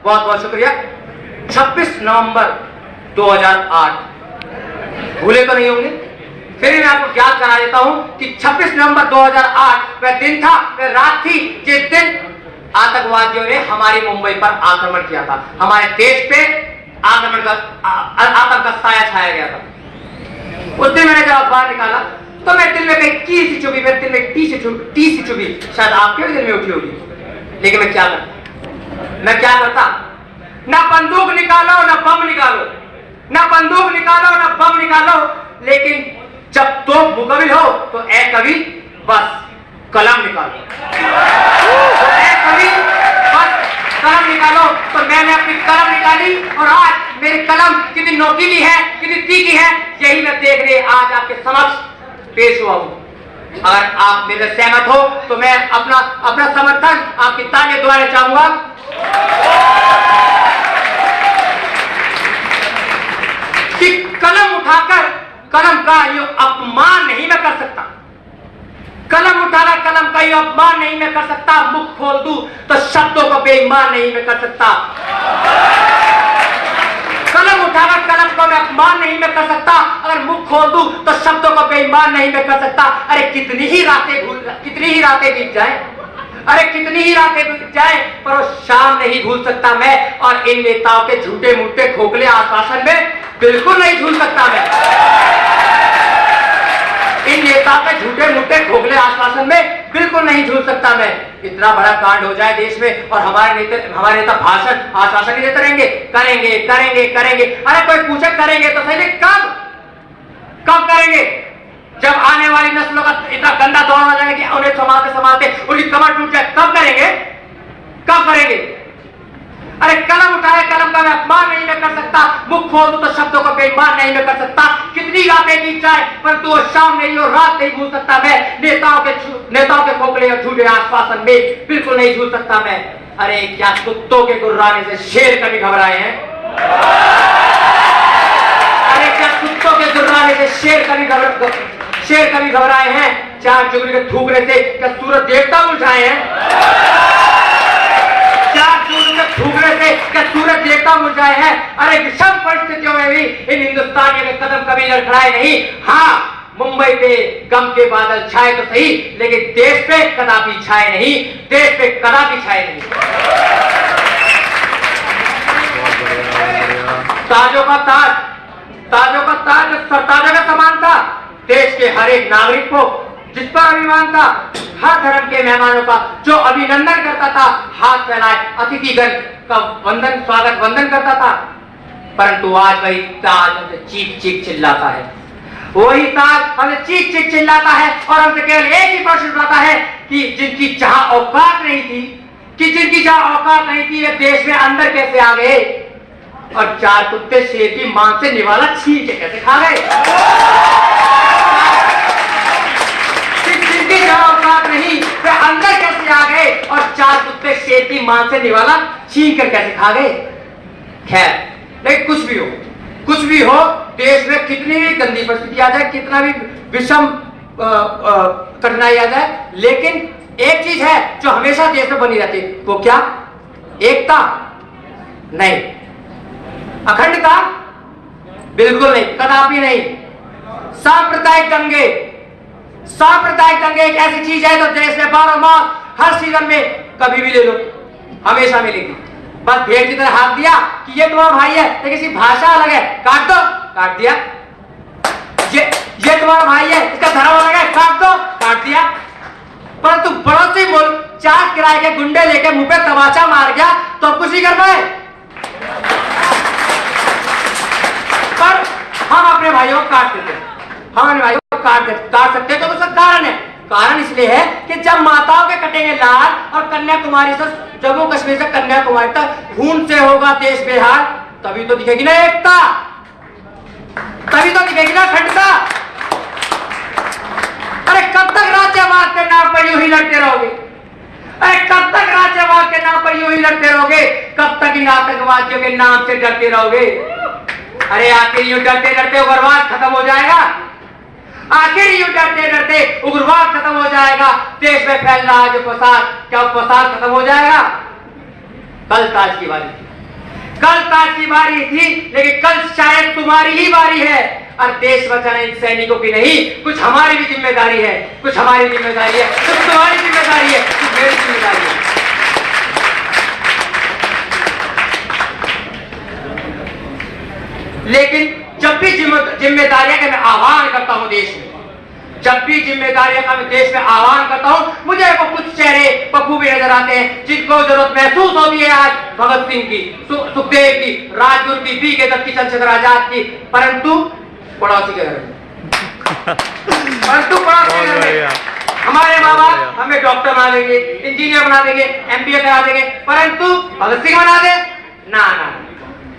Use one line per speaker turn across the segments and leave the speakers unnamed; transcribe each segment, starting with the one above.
बहुत बहुत शुक्रिया। 26 नवंबर 2008, भूले तो नहीं होंगे? फिर मैं आपको याद करा देता हूं कि 26 नवंबर 2008 वह दिन था, वह रात थी जिस दिन आतंकवादियों ने हमारी मुंबई पर आक्रमण किया था। हमारे देश पे आतंक का साया छाया गया था। उस दिन मैंने जब अखबार निकाला तो मेरे दिल में कहीं की सी चुभी, मेरे दिल में टी सी चुभी, शायद आपके भी दिल में उठी होगी। लेकिन मैं क्या करता? ना बंदूक निकालो, ना बम निकालो, ना बंदूक निकालो, ना बम निकालो, लेकिन जब तो मुकबिल हो तो ऐ कवि बस कलम निकालो। तो ऐ कवि बस कलम निकालो। तो मैंने अपनी कलम निकाली और आज मेरी कलम कितनी नोकीली है, कितनी तीखी है, यही मैं देखने आज आपके समक्ष पेश हुआ हूं। अगर आप मेरे सहमत हो तो मैं अपना समर्थन आपकी तालियों द्वारा चाहूंगा। कि कलम उठाकर कलम का ये अपमान नहीं मैं कर सकता, कलम उठाकर कलम का ये अपमान नहीं मैं कर सकता। मुख खोल दूं तो शब्दों को बेईमान नहीं मैं कर सकता। कलम उठाकर कलम को मैं अपमान नहीं मैं कर सकता। अगर मुख खोल दूं तो शब्दों को बेईमान नहीं मैं कर सकता। अरे कितनी ही रातें बीत जाए, अरे कितनी ही रातें बीत जाए, पर वो शाम नहीं भूल सकता मैं। और इन नेताओं के झूठे मूठे खोखले आश्वासन में बिल्कुल नहीं झूल सकता मैं। इन नेताओं के झूठे मूठे खोखले आश्वासन में बिल्कुल नहीं झूल सकता मैं। इतना बड़ा कांड हो जाए देश में और हमारे नेता भाषण आश्वासन ही देते रहेंगे, करेंगे करेंगे करेंगे। अरे कोई पूछे करेंगे तो सही, कब करेंगे? जब आने वाली नस्लों का इतना गंदा दौर आ जाएगा कि उन्हें संभालते संभालते उनकी कमर टूट जाए, तब करेंगे? अरे कलम उठाए कलम का मैं अपमान नहीं मैं कर सकता। मुख खोल दूं तो शब्दों को बेईमान नहीं मैं कर सकता। कितनी रातें बीत जाए परंतु वो शाम नहीं, वो रात नहीं भूल सकता मैं। नेताओं के खोखले और झूठे आश्वासन में बिल्कुल नहीं झूल सकता मैं। अरे क्या कुत्तों के गुर्राने से शेर कभी घबराए हैं? अरे क्या कुत्तों के गुर्राने से शेर कभी घबराए हैं? चार चुगली के थूकने से क्या सूरज देवता मुरझाए हैं? थूकने से क्या सूरज देवता मुरझाए हैं? अरे विषम परिस्थितियों में भी इन हिंदुस्तानियों के कदम कभी लड़खड़ाए नहीं। हाँ, मुंबई पे गम के बादल छाए तो सही, लेकिन देश पे कदापि छाए नहीं, देश पे कदापि छाए नहीं। ताजों का ताज सरताजों का समान था। देश के हर एक नागरिक को जिस पर अभिमान था, हर धर्म के मेहमानों का जो अभिनंदन करता था, हाथ फैलाए अतिथिगण का स्वागत वंदन करता था। परंतु आज वही ताज हमसे चीख चिल्लाता है, वही ताज हमसे चीख चिल्लाता है और हमसे केवल एक ही प्रश्न उठाता है कि जिनकी जहां औकात नहीं थी वे देश में अंदर कैसे आ गए? और चार कुत्ते शेर की मांग से निवाला छीन के कैसे खा गए? जिनकी जहां औकात नहीं वे अंदर कैसे आ गए? और चार कुत्ते शेर की मांग से निवाला छीन कर कैसे खा गए? खैर, लेकिन कुछ भी हो, देश में कितनी भी गंदी परिस्थिति आ जाए, कितना भी विषम कठिनाई आ जाए, लेकिन एक चीज है जो हमेशा देश में बनी रहती है। वो क्या? एकता नहीं, अखंडता बिल्कुल नहीं, कदापि नहीं। सांप्रदायिक दंगे एक ऐसी चीज है जो देश में 12 मास हर सीजन में कभी भी ले लो, हमेशा मिलेगी। बस भेड़ की तरह हाथ दिया कि ये तुम्हारा भाई है, लेकिन इसकी भाषा अलग है, काट दो, काट दिया। ये तुम्हारा भाई है, इसका धर्म अलग है, काट दो, काट दिया। परंतु पड़ोसी मुल्क 4 किराए के गुंडे लेके मुंह पे तमाचा मार गया तो अब कुछ नहीं कर पाए। पर हम अपने भाइयों को काट देते, काट सकते तो उसका कारण है। कारण इसलिए है कि जब माताओं के कटेंगे लाल और कन्याकुमारी से जम्मू कश्मीर से कन्याकुमारी तक खून से होगा देश बेहाल, तभी तो दिखेगी ना एकता, तभी तो दिखेगी ना अखंडता। अरे कब तक राज्यवाद के नाम पर यूं ही लड़ते रहोगे? कब तक राज्यवाद के नाम पर यूं ही लड़ते रहोगे? कब तक इन आतंकवादियों के नाम से डरते रहोगे? अरे आखिर यूं डरते डरते उग्रवाद खत्म हो जाएगा, आखिर यूं डरते डरते उग्रवाद खत्म हो जाएगा। देश में फैल रहा है जो फसाद, क्या फसाद खत्म हो जाएगा? कल ताज की बारी थी, कल ताज की बारी थी, लेकिन कल शायद तुम्हारी ही बारी है। और देश बचाना इन सैनिकों की नहीं, कुछ हमारी भी जिम्मेदारी है, कुछ हमारी जिम्मेदारी है, कुछ तुम्हारी जिम्मेदारी है, कुछ मेरी जिम्मेदारी है। लेकिन जब भी जिम्मेदारियां का मैं आह्वान करता हूं देश में, जब भी जिम्मेदारियां का मैं देश में आह्वान करता हूं, मुझे वो कुछ चेहरे बखूबी नजर आते हैं जिनको जरूरत महसूस होती है आज भगत सिंह की, सुखदेव की, राजगुरु की, बी के दत्त की, चंद्रशेखर आजाद की, परंतु पड़ोसी के घर में, परंतु पड़ोसी के घर में हमारे माँ बाप हमें डॉक्टर बना देंगे, इंजीनियर बना देंगे, MBA करा देंगे, परंतु भगत सिंह बना दे ना,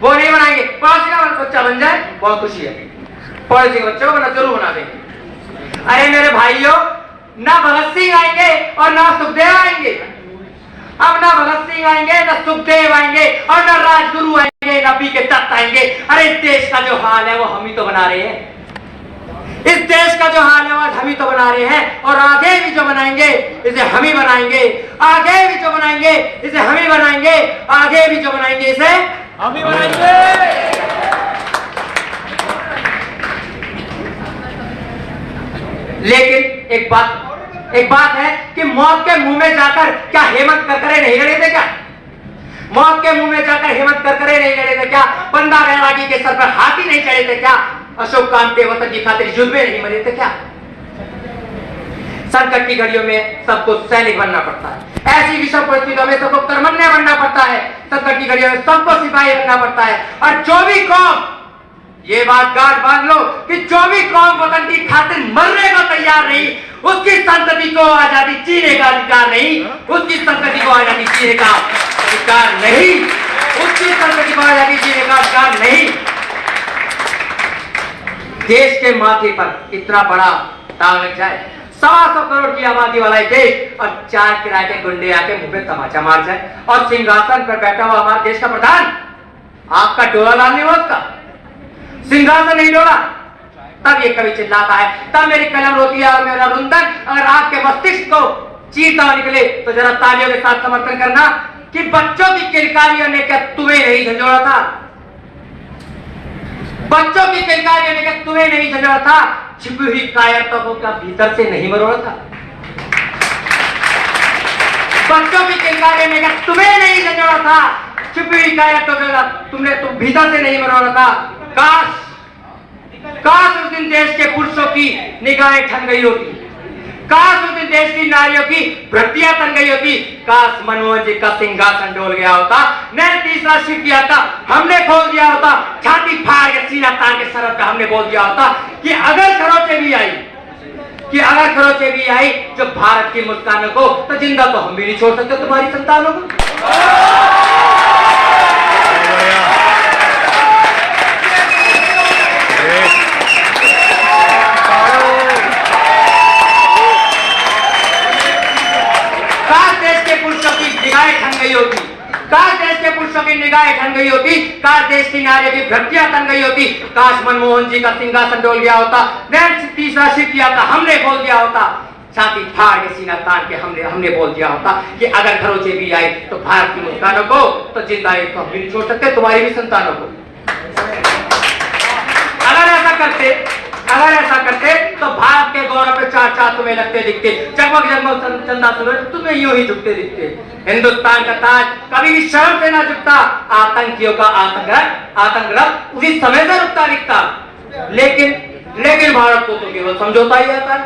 वो नहीं बनाएंगे। पड़ोसी का बच्चा बन जाए बहुत खुशी है, पड़ोसी के बच्चे को जरूर बना देंगे। अरे मेरे भाइयों, ना भगत सिंह आएंगे और ना सुखदेव आएंगे, अब ना भगत सिंह आएंगे, ना सुखदेव आएंगे, और ना राजगुरु आएंगे, ना बी के दत्त आएंगे। अरे इस देश का जो हाल है वो हम ही तो बना रहे हैं, इस देश का जो हाल है वो हम ही तो बना रहे हैं, और आगे भी जो बनाएंगे इसे हम ही बनाएंगे, आगे भी जो बनाएंगे इसे हम ही बनाएंगे, आगे भी जो बनाएंगे इसे हम ही बनाएंगे। लेकिन एक बात है कि मौत के मुंह में जाकर क्या हेमंत करकरे नहीं लड़े थे क्या? मौत के मुंह में जाकर हेमंत करकरे नहीं लड़े थे क्या? बंदा बैरागी के सर पर हाथी नहीं चढ़े थे क्या? अशोक कांते वतन की खातिर युद्ध में नहीं मरे थे क्या? संकट की घड़ियों में सबको सैनिक बनना पड़ता है, ऐसी विषम परिस्थितियों में सबको कर्मण्य बनना पड़ता है, संकट की घड़ियों में सबको सिपाही बनना पड़ता है। और जो भी कौम, ये बात गांठ बांध लो कि जो भी कौम वतन की खातिर मरने को तैयार नहीं, उसकी संतति को आजादी जीने का अधिकार नहीं, उसकी संतति को आजादी जीने का अधिकार नहीं, उसकी संतति को आजादी जीने का अधिकार नहीं। देश के माथे पर इतना बड़ा दाग लग जाए, 125 करोड़ की आबादी वाला देश, और 4 किराए के गुंडे आके मुंह पे तमाचा मार जाए, और सिंहासन पर बैठा हुआ हमारे देश का प्रधान आपका डोला डालने हुआ, उसका सिंहासन नहीं डोला, तब ये कवि चिल्लाता है, तब मेरी कलम रोती है और मेरा रुंदन अगर आपके मस्तिष्क को चीरता निकले तो जरा तालियों के साथ समर्थन करना कि बच्चों की किलकारियों ने क्या तुम्हें नहीं झंझोड़ा था? बच्चों की किलकारियों ने क्या तुम्हें नहीं झंझोड़ा था? छिपी हुई कायरता को क्या भीतर से नहीं मरोड़ा था? बच्चों की किलकारियों ने क्या तुम्हें नहीं झंझोड़ा था? छिपी हुई कायरता को तुमने तुम भीतर से नहीं मरोड़ा था? काश उस दिन देश के पुरुषों की निगाहें ठन गई होती, काश उस दिन देश की नारियों की वृत्तियां तन गई होती, काश मनमोहन जी का सिंहासन डोल गया होता, मैंने तीसरा शिव किया था, हमने खोल दिया होता, छाती फाड़ के सीना तान के सरहद पे हमने बोल दिया होता कि अगर खरोचे भी आई जो भारत की मुस्कानों को, तो जिंदा तो हम भी नहीं छोड़ सकते तुम्हारी संतानों को। काश देश के पुरुषों की निगाहें ठन गई होती, काश देश की नारियों की भ्रतियां तन गई होती, काश मनमोहन जी का सिंहासन डोल गया होता, मैंने तीसरा शिव किया था, हमने बोल दिया होता, छाती फाड़ के सीना तान के हमने बोल दिया होता कि अगर खरोचे भी आए तो भारत की मुस्कानों को, तो जिंदा तो हम भी नहीं छोड़ सकते तुम्हारी भी संतानों को। अगर ऐसा करते तो भारत के गौरव पे 4 तुम्हें लगते दिखते, जगमग जगमग चंदा सूरज तुम्हें यूं ही झुकते दिखते। हिंदुस्तान का ताज कभी भी शर्म से ना झुकता, आतंकियों का आतंक उसी समय से रुकता दिखता। लेकिन भारत को तो केवल समझौता ही आता है,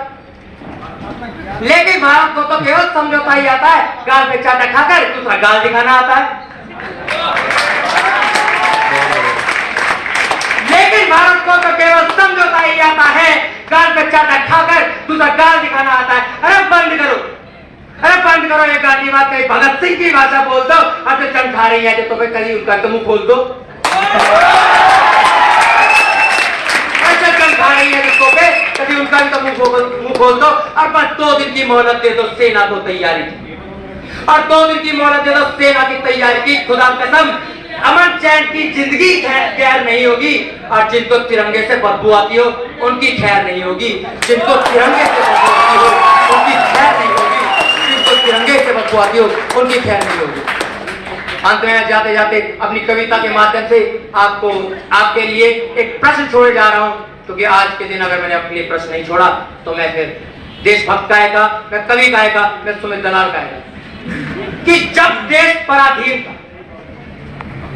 लेकिन भारत को तो केवल समझौता ही आता है, गाल पे चाटा खाकर दूसरा गाल दिखाना आता है। लेकिन भारत को तो केवल समझौता ही आता है, गाल पे चाटा खाकर दूसरा गाल दिखाना आता है। अरे बंद करो ये गाली बात, कहीं भगत सिंह की भाषा बोल दो, अब तो जंग खा रही है तो फिर कहीं उनका तो मुंह खोल दो, ऐसे जंग खा रही है जिसको पे कभी उनका भी तो मुंह खोल दो, और बस 2 दिन की मोहलत दे दो सेना को तैयारी की, और 2 दिन की मोहलत दे दो सेना की तैयारी की। खुदा कसम अमन चैन की जिंदगी खैर नहीं होगी, और जिनको तिरंगे से बदबू आती हो उनकी खैर नहीं होगी, जिनको तिरंगे से बदबू आती हो उनकी खैर नहीं होगी, जिनको तिरंगे से बदबू आती हो उनकी खैर नहीं होगी। अंत में जाते जाते अपनी कविता के माध्यम से आपको आपके लिए एक प्रश्न छोड़े जा रहा हूं, क्योंकि आज के दिन अगर मैंने अपने लिए प्रश्न नहीं छोड़ा तो मैं फिर देशभक्त गायका, मैं कवि गायका, मैं सुमित दलाल गायका। कि जब देश पराधीन था,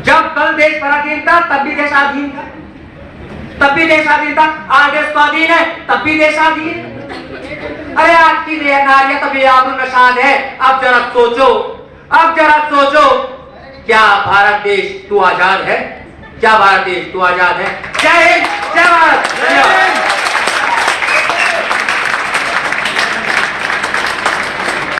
जब कल देश पराधीन था तब भी देश आधीन था, तब भी देश आधीन था। आज देश स्वाधीन है तब भी देश आधीन है। अरे आज की नारियां तभी आबुल है। अब जरा सोचो, अब जरा सोचो, क्या भारत देश तू आजाद है? क्या भारत देश तू आजाद है? जय हिंद, जय भारत।